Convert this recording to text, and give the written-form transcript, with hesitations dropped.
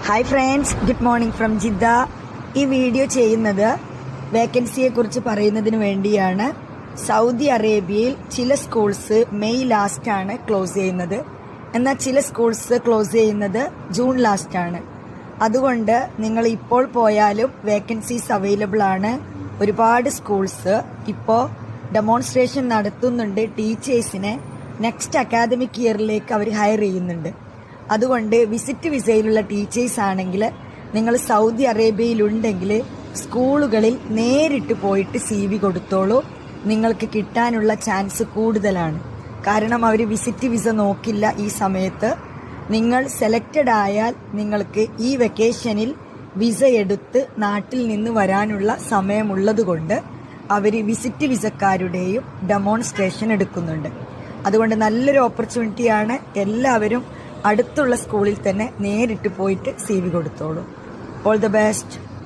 Hi friends, good morning from Jeddah. ഈ video ചെയ്യുന്നത് വേക്കൻസിയെ കുറിച്ച് പറയുന്നതിന് വേണ്ടിയാണ്. സൗദി അറേബ്യയിൽ ചില സ്കൂൾസ് മെയ് ലാസ്റ്റ് ആണ് ക്ലോസ് ചെയ്യുന്നത്, എന്നാൽ ചില സ്കൂൾസ് ക്ലോസ് ചെയ്യുന്നത് ജൂൺ ലാസ്റ്റ് ആണ്. അതുകൊണ്ട് നിങ്ങൾ ഇപ്പോൾ പോയാലും വേക്കൻസീസ് അവൈലബിൾ ആണ്. ഒരുപാട് സ്കൂൾസ് ഇപ്പോൾ ഡെമോൺസ്ട്രേഷൻ നടത്തുന്നുണ്ട്. ടീച്ചേഴ്സിനെ നെക്സ്റ്റ് അക്കാദമിക് ഇയറിലേക്ക് അവർ ഹയർ ചെയ്യുന്നുണ്ട്. അതുകൊണ്ട് വിസിറ്റ് വിസയിലുള്ള ടീച്ചേഴ്സ് ആണെങ്കിൽ നിങ്ങൾ സൗദി അറേബ്യയിലുണ്ടെങ്കിൽ സ്കൂളുകളിൽ നേരിട്ട് പോയിട്ട് CV കൊടുത്തോളൂ. നിങ്ങൾക്ക് കിട്ടാനുള്ള ചാൻസ് കൂടുതലാണ്. കാരണം അവർ വിസിറ്റ് വിസ നോക്കില്ല. ഈ സമയത്ത് നിങ്ങൾ സെലക്റ്റഡ് ആയാൽ നിങ്ങൾക്ക് ഈ വെക്കേഷനിൽ വിസ എടുത്ത് നാട്ടിൽ നിന്ന് വരാനുള്ള സമയമുള്ളത് കൊണ്ട് അവർ വിസിറ്റ് വിസക്കാരുടെയും ഡെമോൺസ്ട്രേഷൻ എടുക്കുന്നുണ്ട്. അതുകൊണ്ട് നല്ലൊരു ഓപ്പർച്യൂണിറ്റിയാണ്. എല്ലാവരും അടുത്തുള്ള സ്കൂളിൽ തന്നെ നേരിട്ട് പോയിട്ട് CV കൊടുത്തോളൂ. All the best.